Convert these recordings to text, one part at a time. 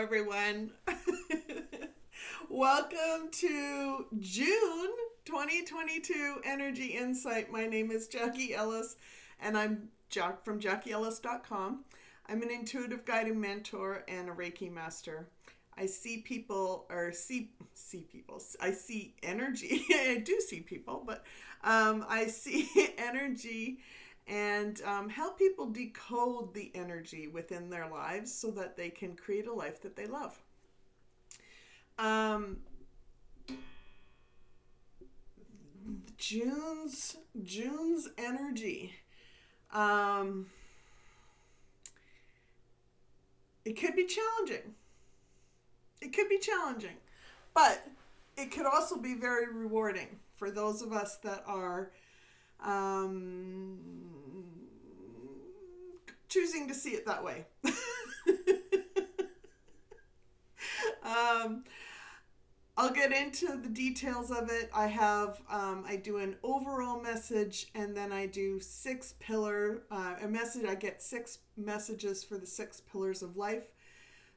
everyone. Welcome to June 2022 Energy Insight. My name is Jackie Ellis, and I'm Jack from JackieEllis.com. I'm an intuitive guiding mentor and a Reiki master. I see people, or see people. I see energy. I do see people, but I see energy and help people decode the energy within their lives so that they can create a life that they love. June's energy. It could be challenging. But it could also be very rewarding for those of us that are choosing to see it that way. I'll get into the details of it. I do an overall message, and then I do a message. I get 6 messages for the 6 pillars of life.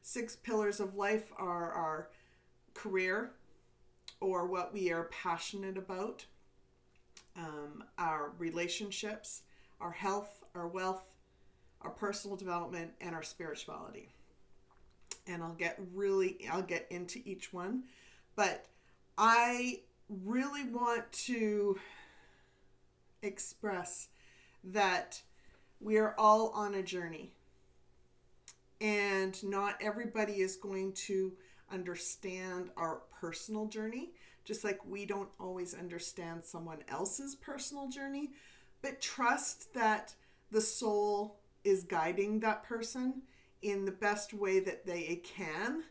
6 pillars of life are our career, or what we are passionate about, our relationships, our health, our wealth, our personal development, and our spirituality. And I'll get into each one, but I really want to express that we are all on a journey, and not everybody is going to understand our personal journey, just like we don't always understand someone else's personal journey, but trust that the soul is guiding that person in the best way that they can,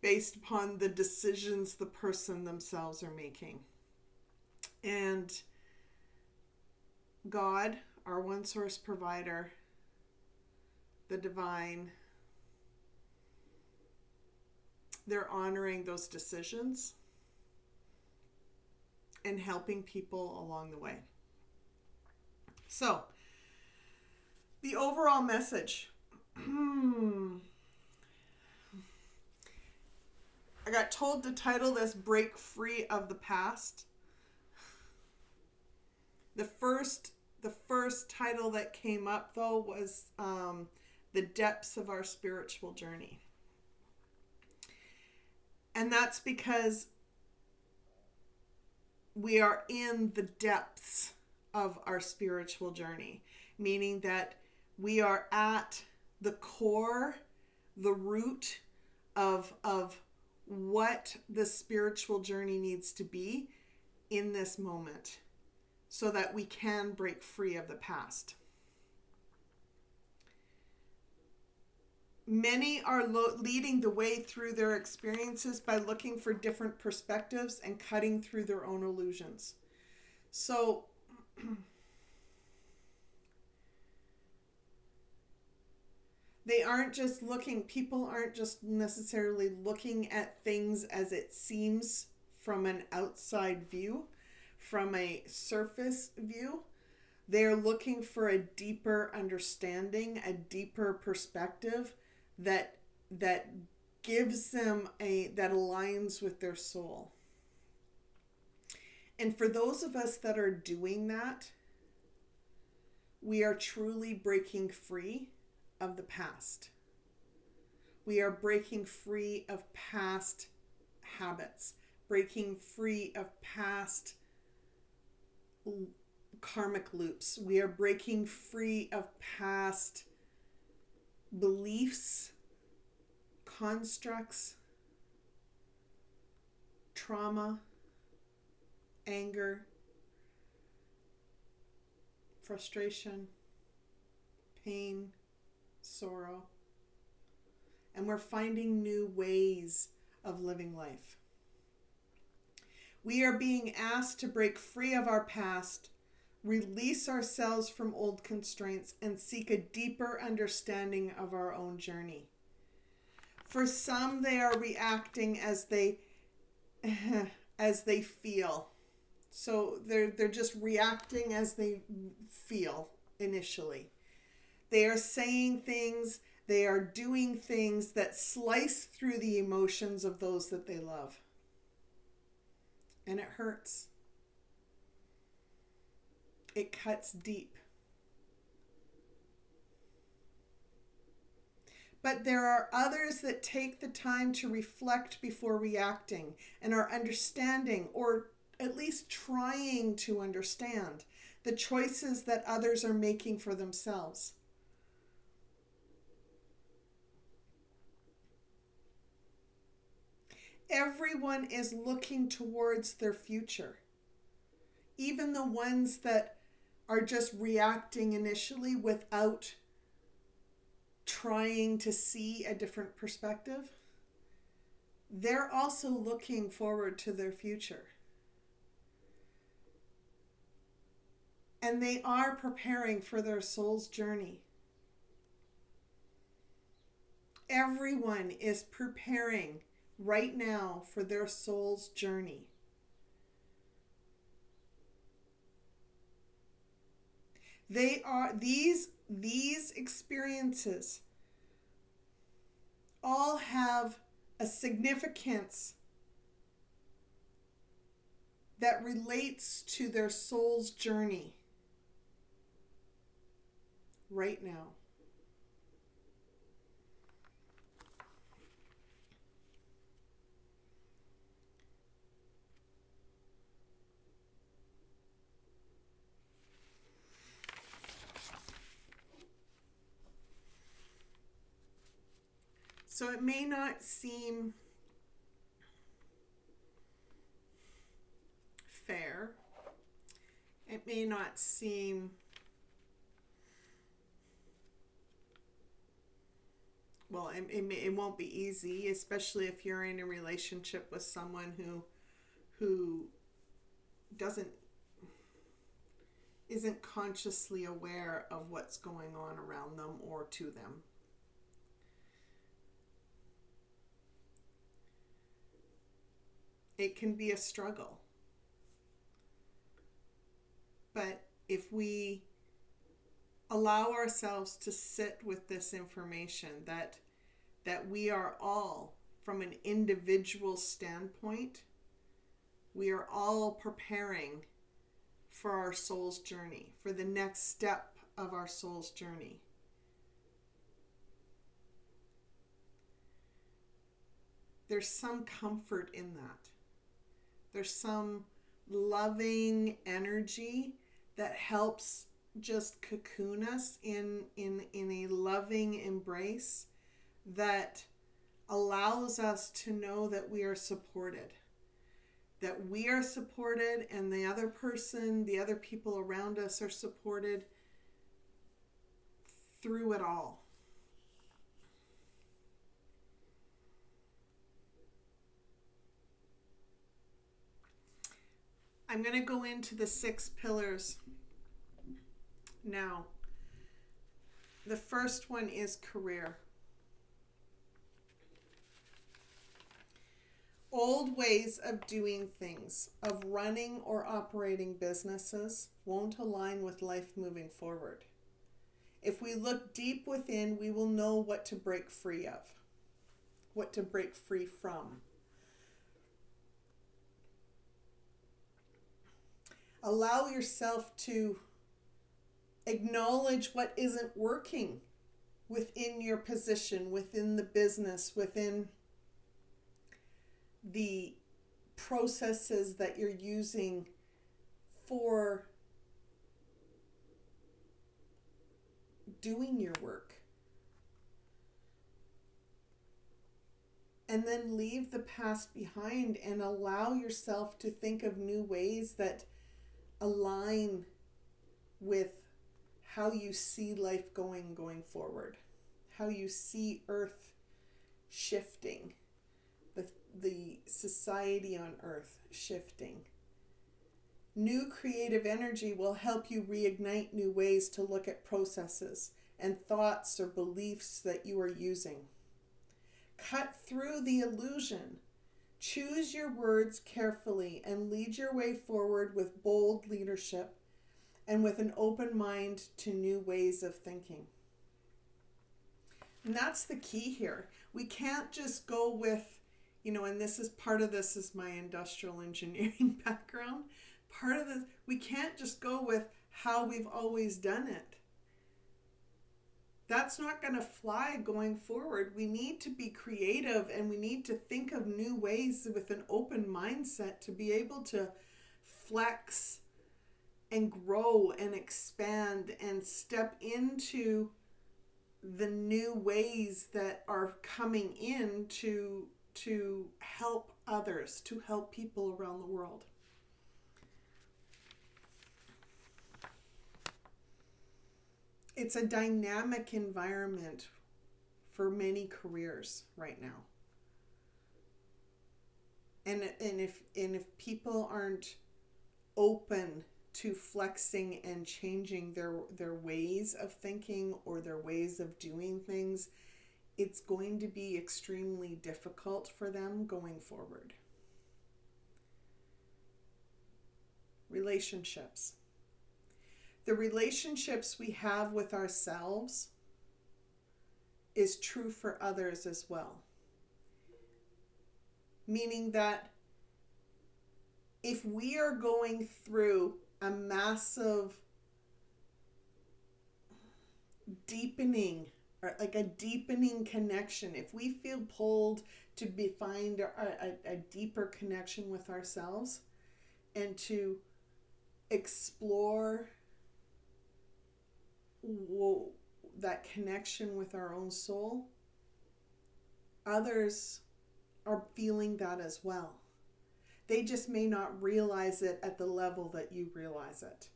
based upon the decisions the person themselves are making. And God, our one source provider, the divine, they're honoring those decisions and helping people along the way. So, the overall message. I got told to title this Break Free of the Past. The first title that came up, though, was The Depths of Our Spiritual Journey. And that's because we are in the depths of our spiritual journey, meaning that we are at the core, the root of what the spiritual journey needs to be in this moment, so that we can break free of the past. Many are leading the way through their experiences by looking for different perspectives and cutting through their own illusions. So, people aren't just necessarily looking at things as it seems from an outside view, from a surface view. They're looking for a deeper understanding, a deeper perspective that gives them that aligns with their soul. And for those of us that are doing that, we are truly breaking free of the past. We are breaking free of past habits, breaking free of past karmic loops. We are breaking free of past beliefs, constructs, trauma, anger, frustration, pain, sorrow. And we're finding new ways of living life. We are being asked to break free of our past, release ourselves from old constraints, and seek a deeper understanding of our own journey. For some, they are reacting as they feel. So they're just reacting as they feel initially. They are saying things, they are doing things that slice through the emotions of those that they love. And it hurts. It cuts deep. But there are others that take the time to reflect before reacting and are understanding, or at least trying to understand, the choices that others are making for themselves. Everyone is looking towards their future. Even the ones that are just reacting initially without trying to see a different perspective, they're also looking forward to their future. And they are preparing for their soul's journey. Everyone is preparing right now for their soul's journey. They are these experiences all have a significance that relates to their soul's journey right now. So it may not seem fair. It may not seem it won't be easy, especially if you're in a relationship with someone who isn't consciously aware of what's going on around them or to them. It can be a struggle. But if we allow ourselves to sit with this information that we are all, from an individual standpoint, we are all preparing for our soul's journey, for the next step of our soul's journey. There's some comfort in that. There's some loving energy that helps just cocoon us in a loving embrace that allows us to know that we are supported. That we are supported and the other person, the other people around us are supported through it all. I'm going to go into the 6 pillars now. The first one is career. Old ways of doing things, of running or operating businesses, won't align with life moving forward. If we look deep within, we will know what to break free of, what to break free from. Allow yourself to acknowledge what isn't working within your position, within the business, within the processes that you're using for doing your work. And then leave the past behind and allow yourself to think of new ways that align with how you see life going forward, how you see Earth shifting, the society on Earth shifting. New creative energy will help you reignite new ways to look at processes and thoughts or beliefs that you are using. Cut through the illusion. Choose your words carefully and lead your way forward with bold leadership and with an open mind to new ways of thinking. And that's the key here. We can't just go with, and this is part of this is my industrial engineering background. Part of this, we can't just go with how we've always done it. That's not going to fly going forward. We need to be creative, and we need to think of new ways with an open mindset to be able to flex and grow and expand and step into the new ways that are coming in to help others, to help people around the world. It's a dynamic environment for many careers right now. And if people aren't open to flexing and changing their ways of thinking or their ways of doing things, it's going to be extremely difficult for them going forward. Relationships. The relationships we have with ourselves is true for others as well. Meaning that if we are going through a massive deepening, or like a deepening connection, if we feel pulled to find a deeper connection with ourselves and to explore that connection with our own soul, others are feeling that as well. They just may not realize it at the level that you realize it.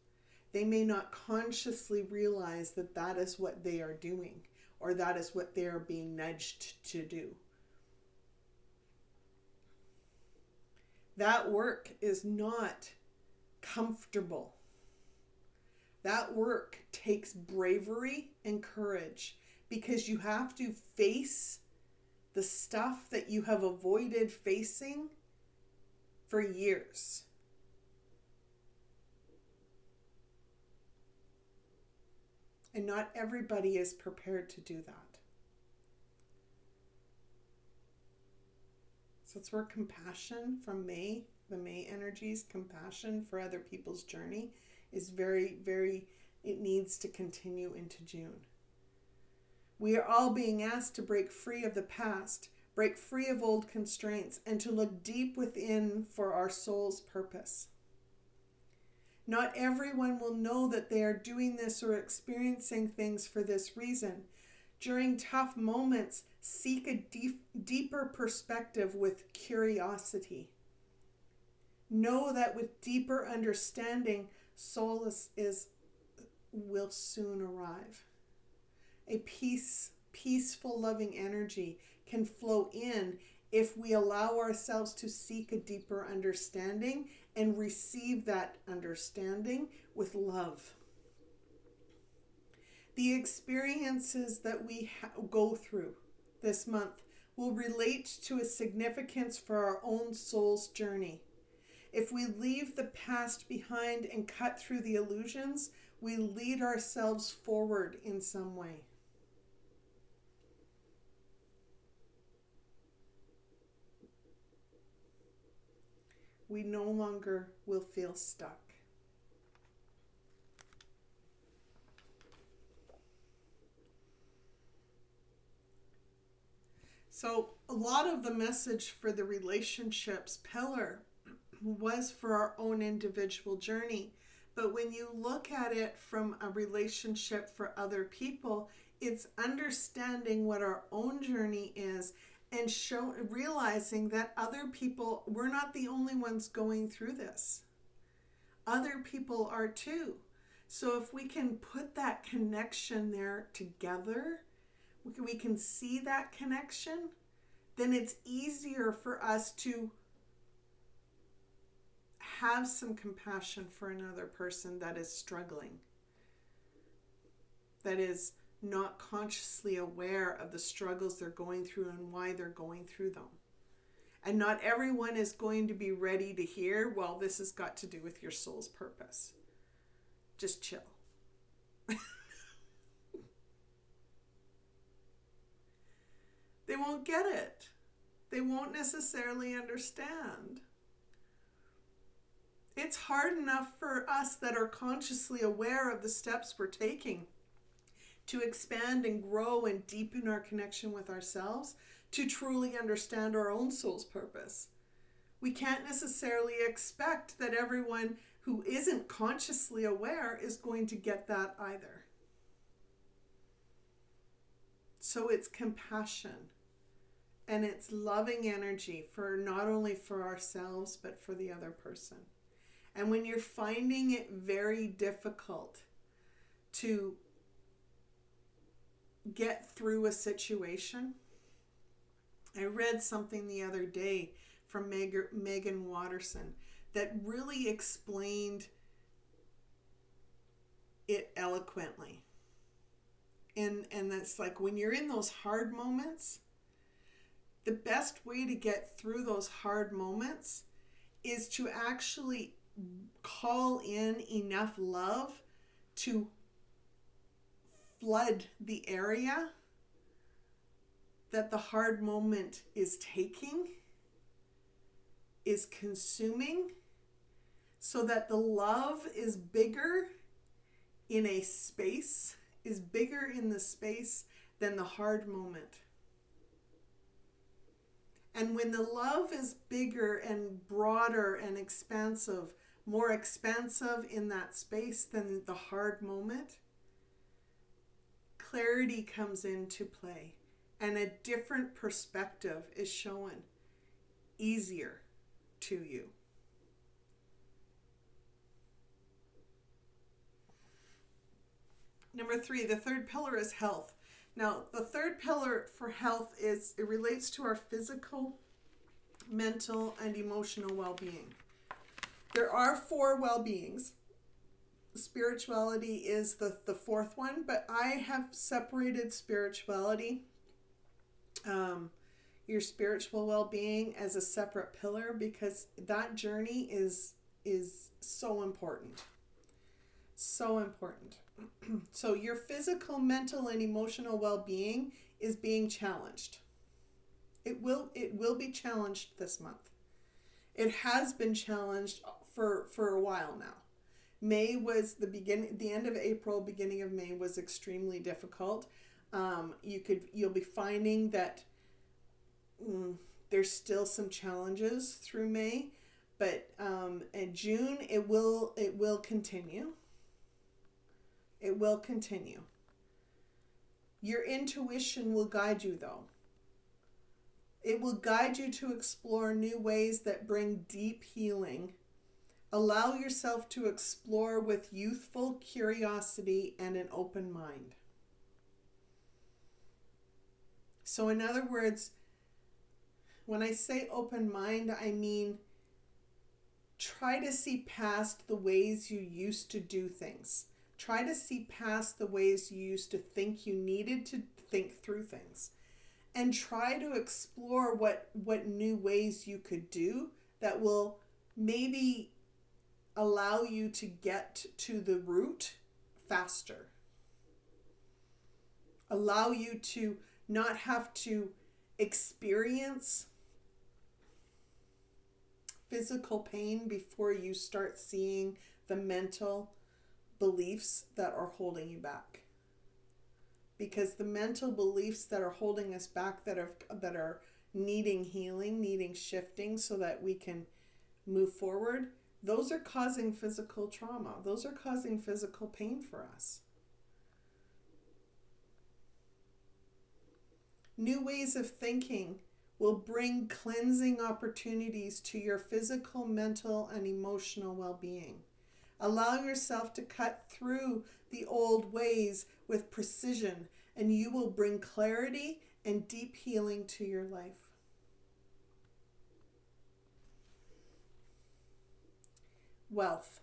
They may not consciously realize that that is what they are doing, or that is what they are being nudged to do. That work is not comfortable. That work takes bravery and courage, because you have to face the stuff that you have avoided facing for years. And not everybody is prepared to do that. So it's where compassion from May, the May energies, compassion for other people's journey is very, very, it needs to continue into June. We are all being asked to break free of the past, break free of old constraints, and to look deep within for our soul's purpose. Not everyone will know that they are doing this or experiencing things for this reason. During tough moments, seek a deeper perspective with curiosity. Know that with deeper understanding, solace will soon arrive. A peaceful, loving energy can flow in if we allow ourselves to seek a deeper understanding and receive that understanding with love. The experiences that we go through this month will relate to a significance for our own soul's journey. If we leave the past behind and cut through the illusions, we lead ourselves forward in some way. We no longer will feel stuck. So a lot of the message for the relationships pillar was for our own individual journey. But when you look at it from a relationship for other people, it's understanding what our own journey is and realizing that other people, we're not the only ones going through this. Other people are too. So if we can put that connection there together, we can see that connection, then it's easier for us to have some compassion for another person that is struggling, that is not consciously aware of the struggles they're going through and why they're going through them. And not everyone is going to be ready to hear, well, this has got to do with your soul's purpose. Just chill. won't get it. They won't necessarily understand. It's hard enough for us that are consciously aware of the steps we're taking to expand and grow and deepen our connection with ourselves, to truly understand our own soul's purpose. We can't necessarily expect that everyone who isn't consciously aware is going to get that either. So it's compassion and it's loving energy for not only for ourselves, but for the other person. And when you're finding it very difficult to get through a situation, I read something the other day from Megan Watterson that really explained it eloquently. And it's like when you're in those hard moments, the best way to get through those hard moments is to actually call in enough love to flood the area that the hard moment is taking, is consuming, so that the love is bigger in a space, is bigger in the space than the hard moment. And when the love is bigger and broader and expansive, more expansive in that space than the hard moment, clarity comes into play and a different perspective is shown easier to you. Number 3, the third pillar is health. Now, the third pillar for health it relates to our physical, mental, and emotional well-being. There are 4 well-beings. Spirituality is the fourth one, but I have separated spirituality, your spiritual well-being, as a separate pillar because that journey is so important. So important. So your physical, mental, and emotional well-being is being challenged. It will be challenged this month. It has been challenged for a while now. May was the end of April, beginning of May was extremely difficult. You'll be finding that there's still some challenges through May, but in June it will continue. It will continue. Your intuition will guide you, though. It will guide you to explore new ways that bring deep healing. Allow yourself to explore with youthful curiosity and an open mind. So in other words, when I say open mind, I mean try to see past the ways you used to do things. Try to see past the ways you used to think you needed to think through things. And try to explore what new ways you could do that will maybe allow you to get to the root faster. Allow you to not have to experience physical pain before you start seeing the mental beliefs that are holding you back. Because the mental beliefs that are holding us back, that are needing healing, needing shifting so that we can move forward, those are causing physical trauma. Those are causing physical pain for us. New ways of thinking will bring cleansing opportunities to your physical, mental, and emotional well-being. Allow yourself to cut through the old ways with precision, and you will bring clarity and deep healing to your life. Wealth.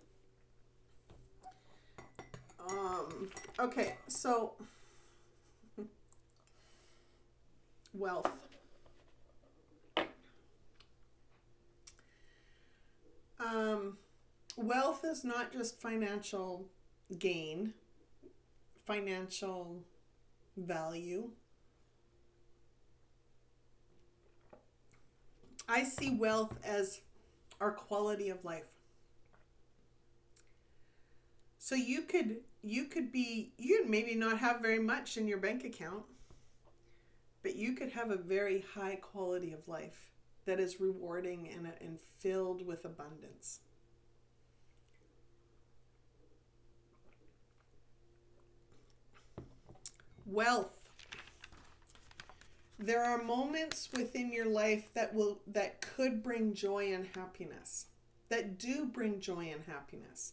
Okay, so wealth. Wealth is not just financial gain, financial value. I see wealth as our quality of life. So you could maybe not have very much in your bank account, but you could have a very high quality of life that is rewarding and filled with abundance. Wealth. There are moments within your life that could bring joy and happiness, that do bring joy and happiness.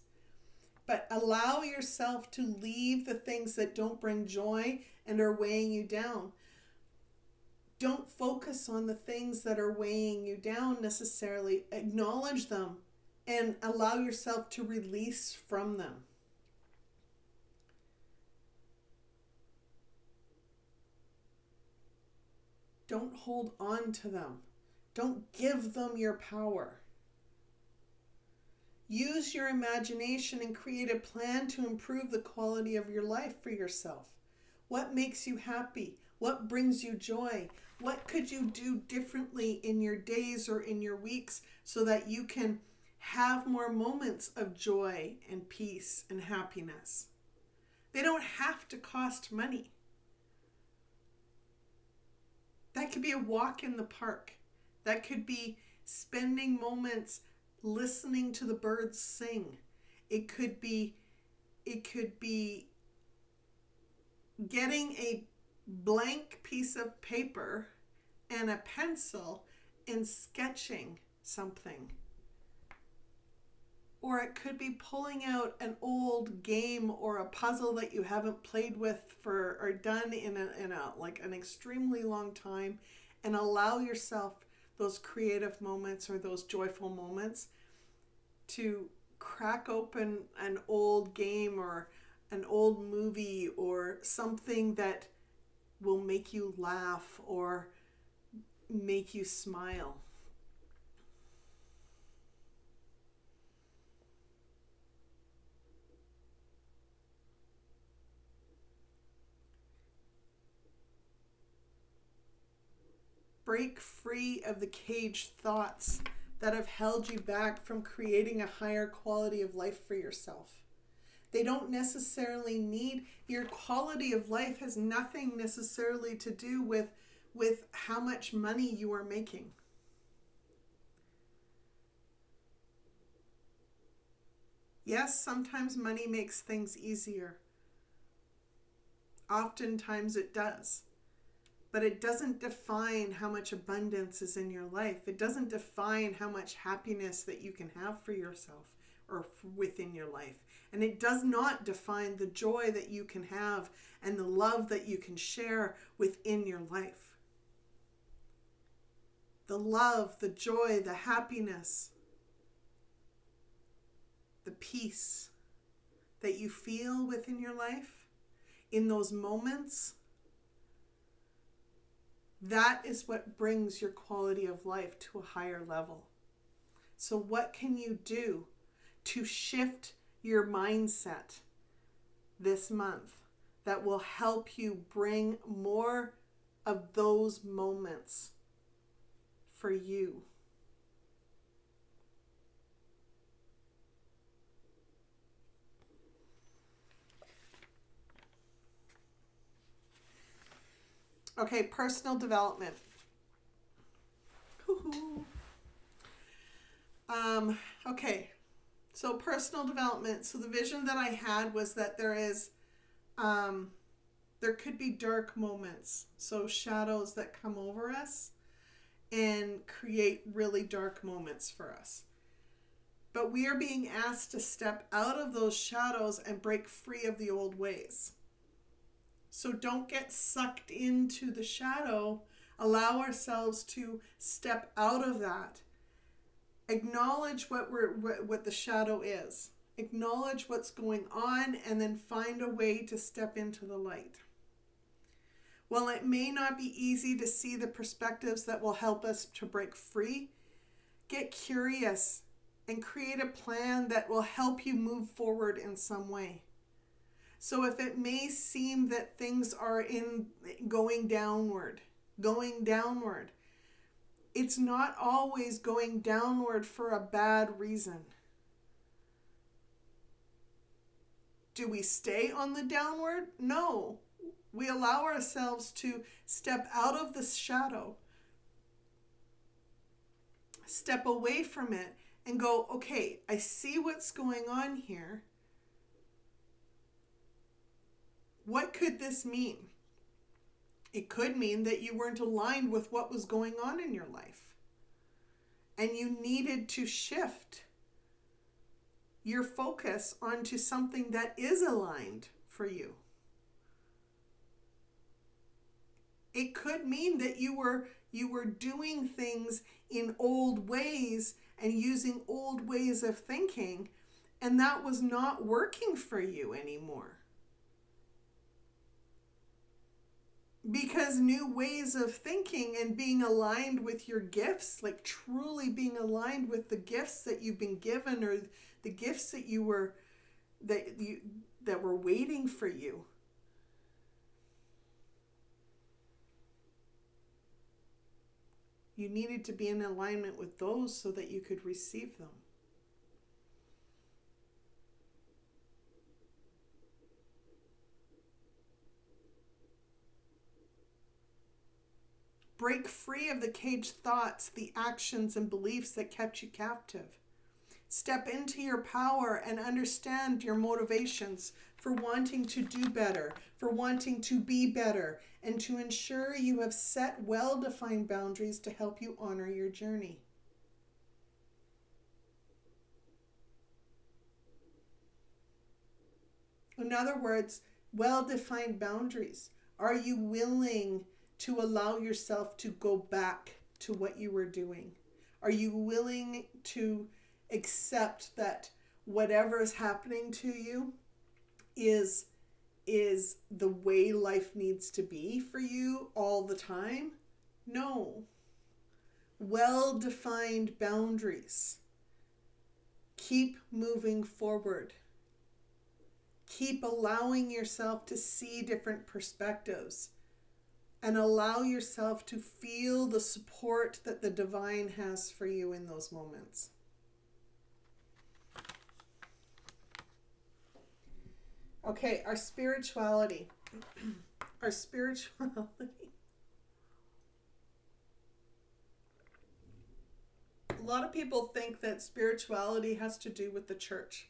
But allow yourself to leave the things that don't bring joy and are weighing you down. Don't focus on the things that are weighing you down necessarily. Acknowledge them and allow yourself to release from them. Don't hold on to them. Don't give them your power. Use your imagination and create a plan to improve the quality of your life for yourself. What makes you happy? What brings you joy? What could you do differently in your days or in your weeks so that you can have more moments of joy and peace and happiness? They don't have to cost money. That could be a walk in the park. That could be spending moments listening to the birds sing. It could be getting a blank piece of paper and a pencil and sketching something. Or it could be pulling out an old game or a puzzle that you haven't played with or done in an extremely long time, and allow yourself those creative moments or those joyful moments to crack open an old game or an old movie or something that will make you laugh or make you smile. Break free of the caged thoughts that have held you back from creating a higher quality of life for yourself. They don't necessarily need, your quality of life has nothing necessarily to do with how much money you are making. Yes, sometimes money makes things easier. Oftentimes it does. But it doesn't define how much abundance is in your life. It doesn't define how much happiness that you can have for yourself or within your life. And it does not define the joy that you can have and the love that you can share within your life. The love, the joy, the happiness, the peace that you feel within your life in those moments, that is what brings your quality of life to a higher level. So what can you do to shift your mindset this month that will help you bring more of those moments for you? Okay, personal development. Okay, so personal development. So the vision that I had was that there could be dark moments, so shadows that come over us and create really dark moments for us. But we are being asked to step out of those shadows and break free of the old ways. So don't get sucked into the shadow. Allow ourselves to step out of that. Acknowledge what the shadow is. Acknowledge what's going on and then find a way to step into the light. While it may not be easy to see the perspectives that will help us to break free, get curious and create a plan that will help you move forward in some way. So if it may seem that things are going downward, It's not always going downward for a bad reason. Do we stay on the downward? No. We allow ourselves to step out of the shadow, step away from it, and go, okay, I see what's going on here. What could this mean? It could mean that you weren't aligned with what was going on in your life, and you needed to shift your focus onto something that is aligned for you. It could mean that you were doing things in old ways and using old ways of thinking, and that was not working for you anymore. Because new ways of thinking and being aligned with your gifts, like truly being aligned with the gifts that you've been given, or the gifts that were waiting for you. You needed to be in alignment with those so that you could receive them. Break free of the caged thoughts, the actions and beliefs that kept you captive. Step into your power and understand your motivations for wanting to do better, for wanting to be better, and to ensure you have set well-defined boundaries to help you honor your journey. In other words, well-defined boundaries. Are you willing to allow yourself to go back to what you were doing? Are you willing to accept that whatever is happening to you is the way life needs to be for you all the time? No. Well-defined boundaries. Keep moving forward. Keep allowing yourself to see different perspectives, and allow yourself to feel the support that the divine has for you in those moments. Okay, our spirituality. Our spirituality. A lot of people think that spirituality has to do with the church.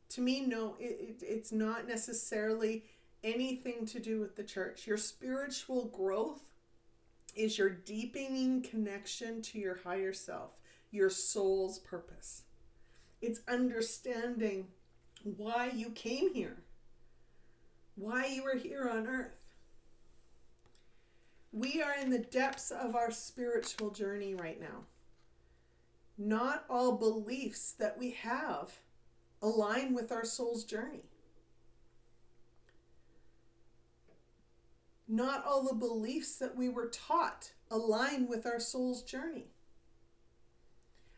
To me, no, it's not necessarily anything to do with the church. Your spiritual growth is your deepening connection to your higher self, your soul's purpose. It's understanding why you came here, why you are here on earth. We are in the depths of our spiritual journey right now. Not all beliefs that we have align with our soul's journey. Not all the beliefs that we were taught align with our soul's journey.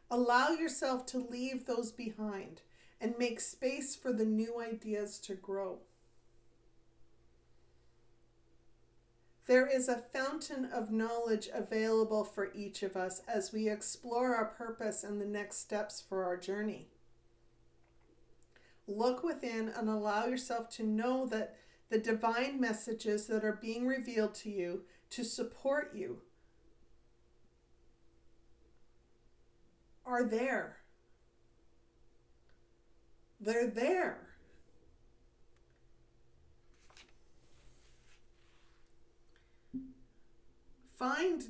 Allow yourself to leave those behind and make space for the new ideas to grow. There is a fountain of knowledge available for each of us as we explore our purpose and the next steps for our journey. Look within and allow yourself to know that the divine messages that are being revealed to you to support you are there. They're there. Find,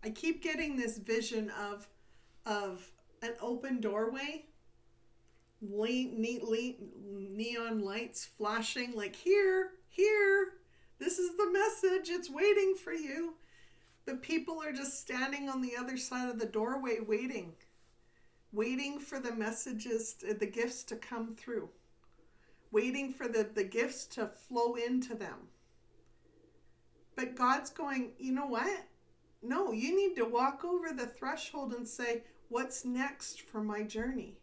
I keep getting this vision of an open doorway, neon lights flashing like, here, this is the message, it's waiting for you. But people are just standing on the other side of the doorway waiting for the messages, the gifts to come through, waiting for the gifts to flow into them. But God's going, you know what? No, you need to walk over the threshold and say, what's next for my journey?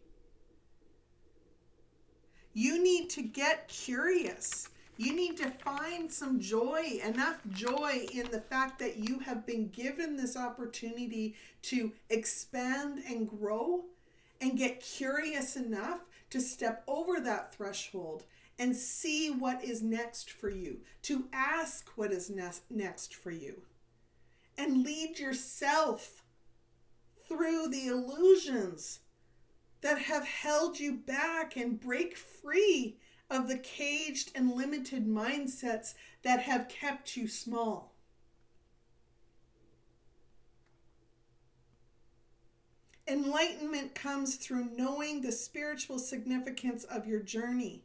You need to get curious. You need to find some joy, enough joy in the fact that you have been given this opportunity to expand and grow, and get curious enough to step over that threshold and see what is next for you, to ask what is next for you, and lead yourself through the illusions that have held you back, and break free of the caged and limited mindsets that have kept you small. Enlightenment comes through knowing the spiritual significance of your journey.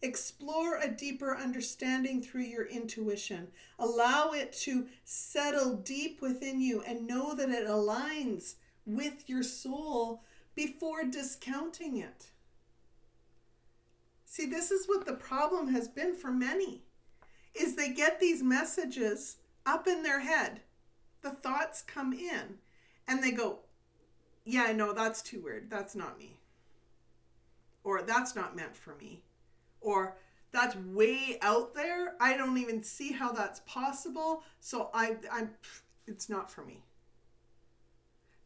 Explore a deeper understanding through your intuition. Allow it to settle deep within you and know that it aligns with your soul before discounting it. See, this is what the problem has been for many, is they get these messages up in their head. The thoughts come in and they go, yeah, no, that's too weird. That's not me. Or that's not meant for me. Or that's way out there. I don't even see how that's possible. So it's not for me.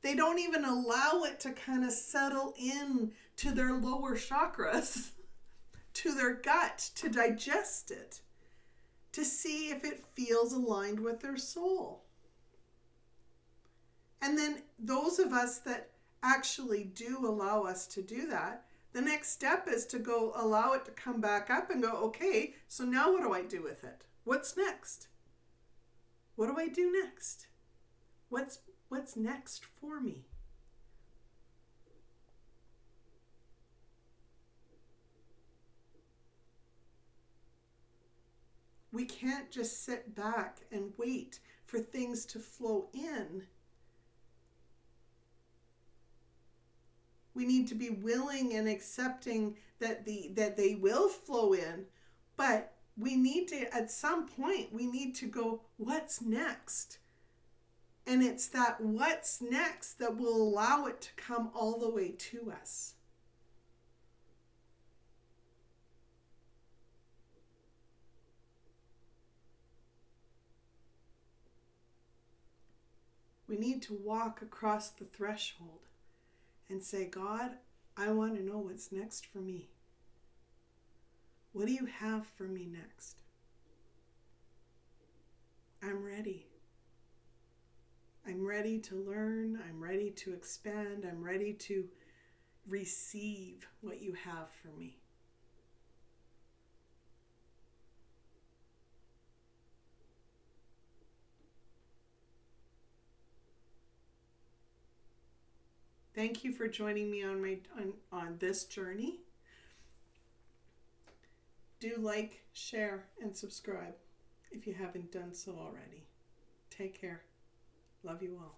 They don't even allow it to kind of settle in to their lower chakras, to their gut, to digest it, to see if it feels aligned with their soul. And then those of us that actually do allow us to do that, the next step is to go allow it to come back up and go, okay, so now what do I do with it? What's next? What do I do next? What's next for me? We can't just sit back and wait for things to flow in. We need to be willing and accepting that they will flow in, but we need to, at some point, we need to go, what's next? And it's that what's next that will allow it to come all the way to us. We need to walk across the threshold and say, God, I want to know what's next for me. What do you have for me next? I'm ready. I'm ready to learn. I'm ready to expand. I'm ready to receive what you have for me. Thank you for joining me on this journey. Do like, share, and subscribe if you haven't done so already. Take care. Love you all.